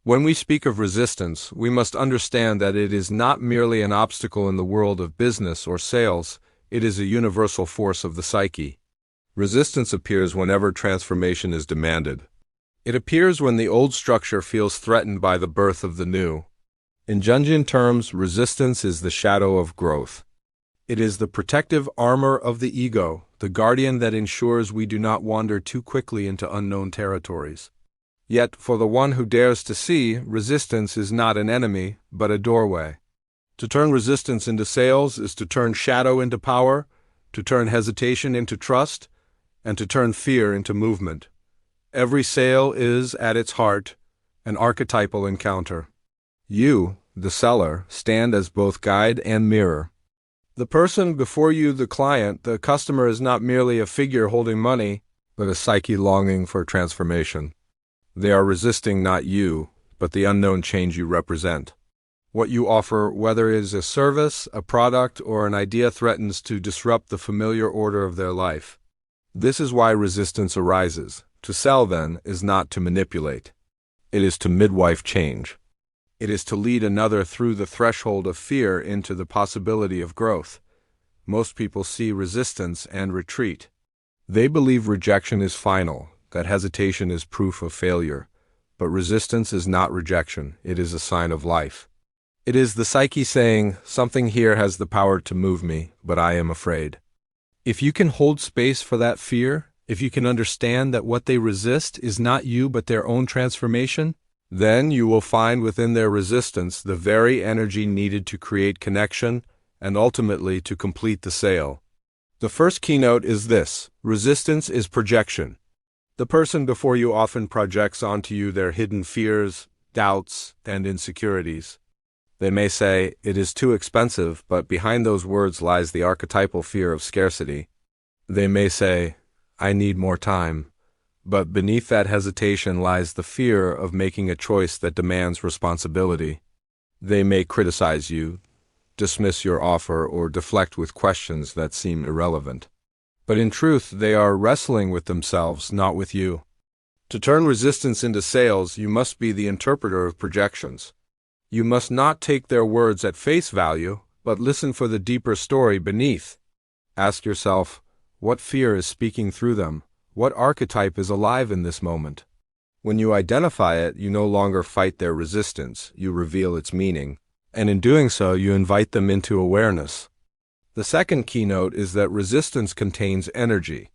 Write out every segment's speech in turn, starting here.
When we speak of resistance, we must understand that it is not merely an obstacle in the world of business or sales, it is a universal force of the psyche. Resistance appears whenever transformation is demanded. It appears when the old structure feels threatened by the birth of the new. In Jungian terms, resistance is the shadow of growth. It is the protective armor of the ego, the guardian that ensures we do not wander too quickly into unknown territories. Yet, for the one who dares to see, resistance is not an enemy, but a doorway. To turn resistance into sales is to turn shadow into power, to turn hesitation into trust, and to turn fear into movement. Every sale is, at its heart, an archetypal encounter. You, the seller, stand as both guide and mirror. The person before you, the client, the customer, is not merely a figure holding money, but a psyche longing for transformation. They are resisting not you, but the unknown change you represent. What you offer, whether it is a service, a product, or an idea, threatens to disrupt the familiar order of their life. This is why resistance arises. To sell, then, is not to manipulate. It is to midwife change. It is to lead another through the threshold of fear into the possibility of growth. Most people see resistance and retreat. They believe rejection is final, that hesitation is proof of failure. But resistance is not rejection, it is a sign of life. It is the psyche saying, something here has the power to move me, but I am afraid. If you can hold space for that fear, if you can understand that what they resist is not you but their own transformation, then you will find within their resistance the very energy needed to create connection and ultimately to complete the sale. The first keynote is this: resistance is projection. The person before you often projects onto you their hidden fears, doubts, and insecurities. They may say, "It is too expensive," but behind those words lies the archetypal fear of scarcity. They may say, "I need more time," but beneath that hesitation lies the fear of making a choice that demands responsibility. They may criticize you, dismiss your offer, or deflect with questions that seem irrelevant. But in truth, they are wrestling with themselves, not with you. To turn resistance into sales, you must be the interpreter of projections. You must not take their words at face value, but listen for the deeper story beneath. Ask yourself, what fear is speaking through them? What archetype is alive in this moment? When you identify it, you no longer fight their resistance, you reveal its meaning, and in doing so, you invite them into awareness. The second keynote is that resistance contains energy.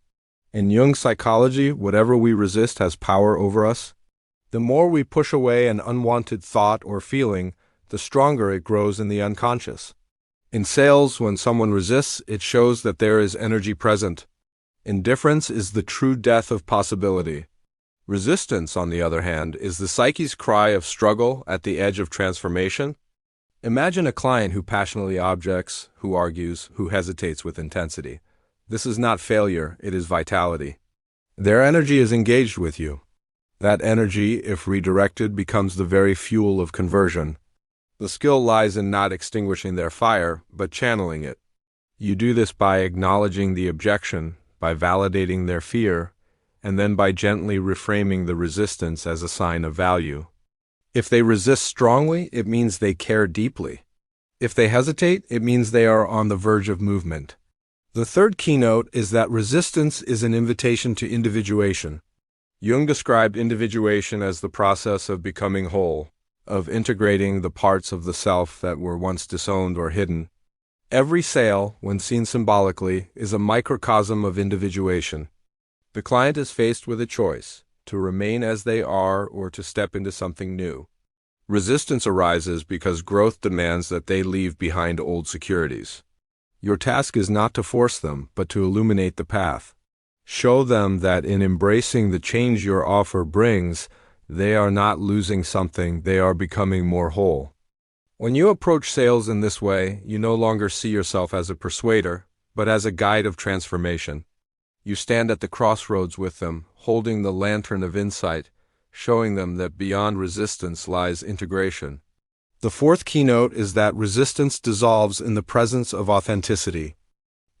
In Jung's psychology, whatever we resist has power over us. The more we push away an unwanted thought or feeling, the stronger it grows in the unconscious. In sales, when someone resists, it shows that there is energy present. Indifference is the true death of possibility. Resistance, on the other hand, is the psyche's cry of struggle at the edge of transformation. Imagine a client who passionately objects, who argues, who hesitates with intensity. This is not failure, it is vitality. Their energy is engaged with you. That energy, if redirected, becomes the very fuel of conversion. The skill lies in not extinguishing their fire, but channeling it. You do this by acknowledging the objection, by validating their fear, and then by gently reframing the resistance as a sign of value. If they resist strongly, it means they care deeply. If they hesitate, it means they are on the verge of movement. The third keynote is that resistance is an invitation to individuation. Jung described individuation as the process of becoming whole, of integrating the parts of the self that were once disowned or hidden. Every sale, when seen symbolically, is a microcosm of individuation. The client is faced with a choice: to remain as they are or to step into something new. Resistance arises because growth demands that they leave behind old securities. Your task is not to force them, but to illuminate the path. Show them that in embracing the change your offer brings, they are not losing something, they are becoming more whole. When you approach sales in this way, you no longer see yourself as a persuader, but as a guide of transformation. You stand at the crossroads with them, holding the lantern of insight, showing them that beyond resistance lies integration. The fourth keynote is that resistance dissolves in the presence of authenticity.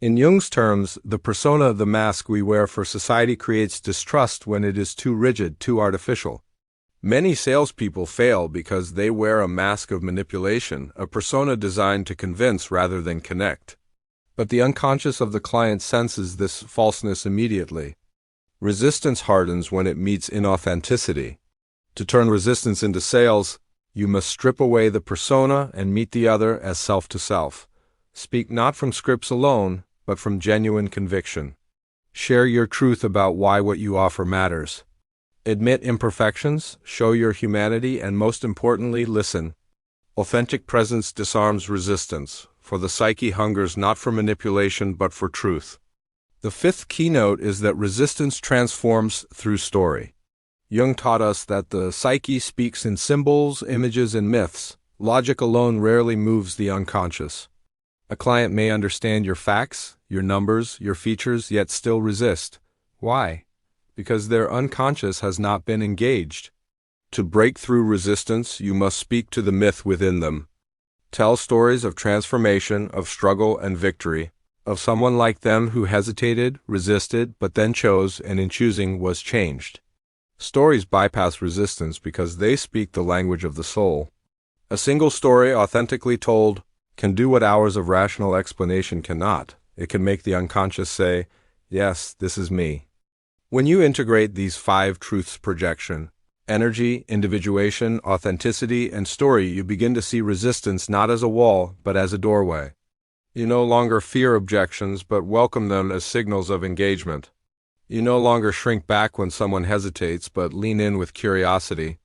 In Jung's terms, the persona, the mask we wear for society, creates distrust when it is too rigid, too artificial. Many salespeople fail because they wear a mask of manipulation, a persona designed to convince rather than connect. But the unconscious of the client senses this falseness immediately. Resistance hardens when it meets inauthenticity. To turn resistance into sales, you must strip away the persona and meet the other as self to self. Speak not from scripts alone, but from genuine conviction. Share your truth about why what you offer matters. Admit imperfections, show your humanity, and most importantly, listen. Authentic presence disarms resistance, for the psyche hungers not for manipulation but for truth. The fifth keynote is that resistance transforms through story. Jung taught us that the psyche speaks in symbols, images, and myths. Logic alone rarely moves the unconscious. A client may understand your facts, your numbers, your features, yet still resist. Why? Because their unconscious has not been engaged. To break through resistance, you must speak to the myth within them. Tell stories of transformation, of struggle and victory, of someone like them who hesitated, resisted, but then chose, and in choosing was changed. Stories bypass resistance because they speak the language of the soul. A single story authentically told can do what hours of rational explanation cannot. It can make the unconscious say, "Yes, this is me." When you integrate these 5 truths: projection, energy, individuation, authenticity, and story, you begin to see resistance not as a wall, but as a doorway. You no longer fear objections, but welcome them as signals of engagement. You no longer shrink back when someone hesitates, but lean in with curiosity.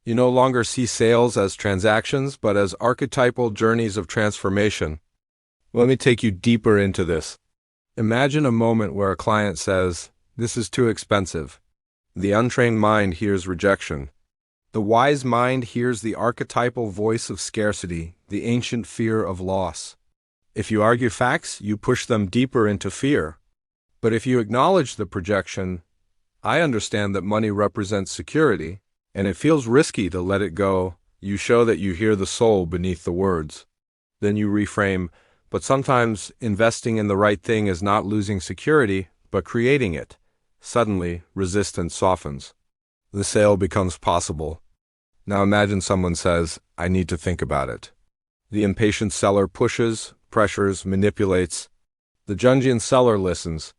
You no longer see sales as transactions, but as archetypal journeys of transformation. Let me take you deeper into this. Imagine a moment where a client says, "This is too expensive." The untrained mind hears rejection. The wise mind hears the archetypal voice of scarcity, the ancient fear of loss. If you argue facts, you push them deeper into fear. But if you acknowledge the projection, "I understand that money represents security, and it feels risky to let it go," you show that you hear the soul beneath the words. Then you reframe, "But sometimes investing in the right thing is not losing security, but creating it." Suddenly, resistance softens. The sale becomes possible. Now imagine someone says, "I need to think about it." The impatient seller pushes, pressures, manipulates. The Jungian seller listens.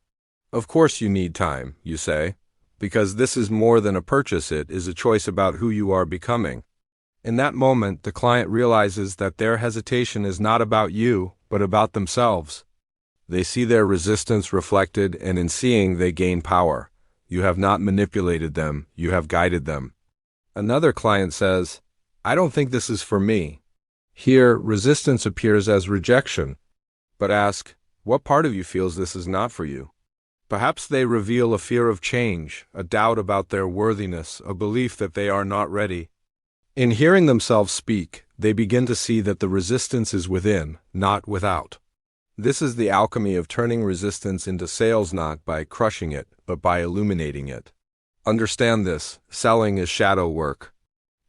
"Of course you need time," you say, "because this is more than a purchase, it is a choice about who you are becoming." In that moment, the client realizes that their hesitation is not about you, but about themselves. They see their resistance reflected, and in seeing, they gain power. You have not manipulated them, you have guided them. Another client says, "I don't think this is for me." Here, resistance appears as rejection. But ask, what part of you feels this is not for you? Perhaps they reveal a fear of change, a doubt about their worthiness, a belief that they are not ready. In hearing themselves speak, they begin to see that the resistance is within, not without. This is the alchemy of turning resistance into sales, not by crushing it, but by illuminating it. Understand this: selling is shadow work.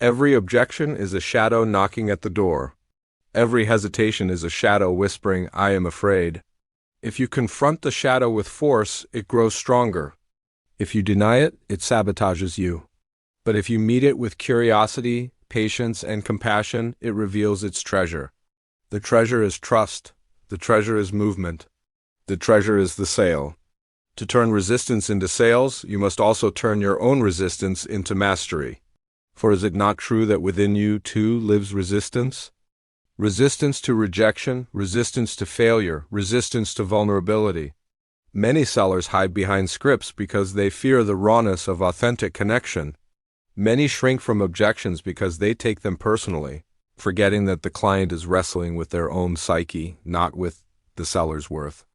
Every objection is a shadow knocking at the door. Every hesitation is a shadow whispering, "I am afraid." If you confront the shadow with force, it grows stronger. If you deny it, it sabotages you. But if you meet it with curiosity, patience, and compassion, it reveals its treasure. The treasure is trust. The treasure is movement. The treasure is the sale. To turn resistance into sales, you must also turn your own resistance into mastery. For is it not true that within you, too, lives resistance? Resistance to rejection, resistance to failure, resistance to vulnerability. Many sellers hide behind scripts because they fear the rawness of authentic connection. Many shrink from objections because they take them personally, forgetting that the client is wrestling with their own psyche, not with the seller's worth.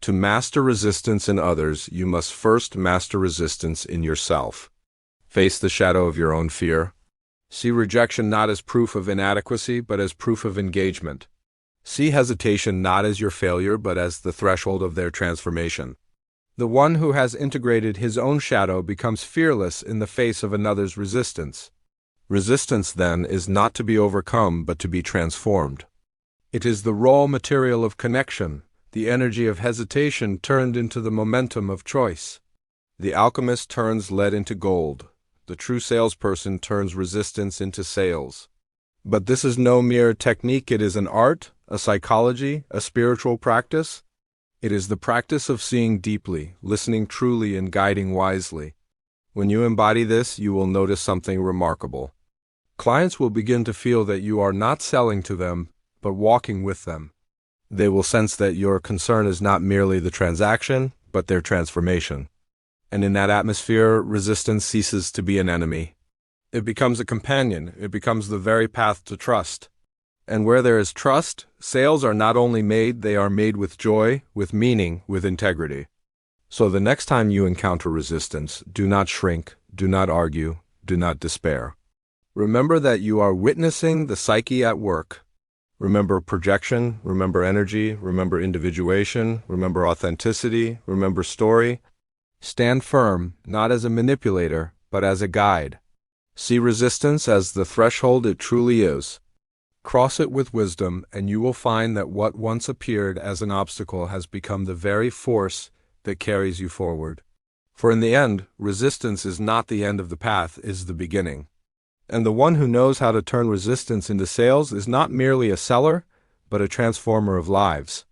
To master resistance in others, you must first master resistance in yourself. Face the shadow of your own fear. See rejection not as proof of inadequacy, but as proof of engagement. See hesitation not as your failure, but as the threshold of their transformation. The one who has integrated his own shadow becomes fearless in the face of another's resistance. Resistance, then, is not to be overcome, but to be transformed. It is the raw material of connection, the energy of hesitation turned into the momentum of choice. The alchemist turns lead into gold. the true salesperson turns resistance into sales. But this is no mere technique, it is an art, a psychology, a spiritual practice. It is the practice of seeing deeply, listening truly, and guiding wisely. When you embody this, you will notice something remarkable. Clients will begin to feel that you are not selling to them, but walking with them. They will sense that your concern is not merely the transaction, but their transformation. And in that atmosphere, resistance ceases to be an enemy. It becomes a companion. It becomes the very path to trust. And where there is trust, sales are not only made, they are made with joy, with meaning, with integrity. So the next time you encounter resistance, do not shrink, do not argue, do not despair. Remember that you are witnessing the psyche at work. Remember projection, remember energy, remember individuation, remember authenticity, remember story. Stand firm, not as a manipulator, but as a guide. See resistance as the threshold it truly is. Cross it with wisdom, and you will find that what once appeared as an obstacle has become the very force that carries you forward. For in the end, resistance is not the end of the path, it is the beginning. And the one who knows how to turn resistance into sales is not merely a seller, but a transformer of lives.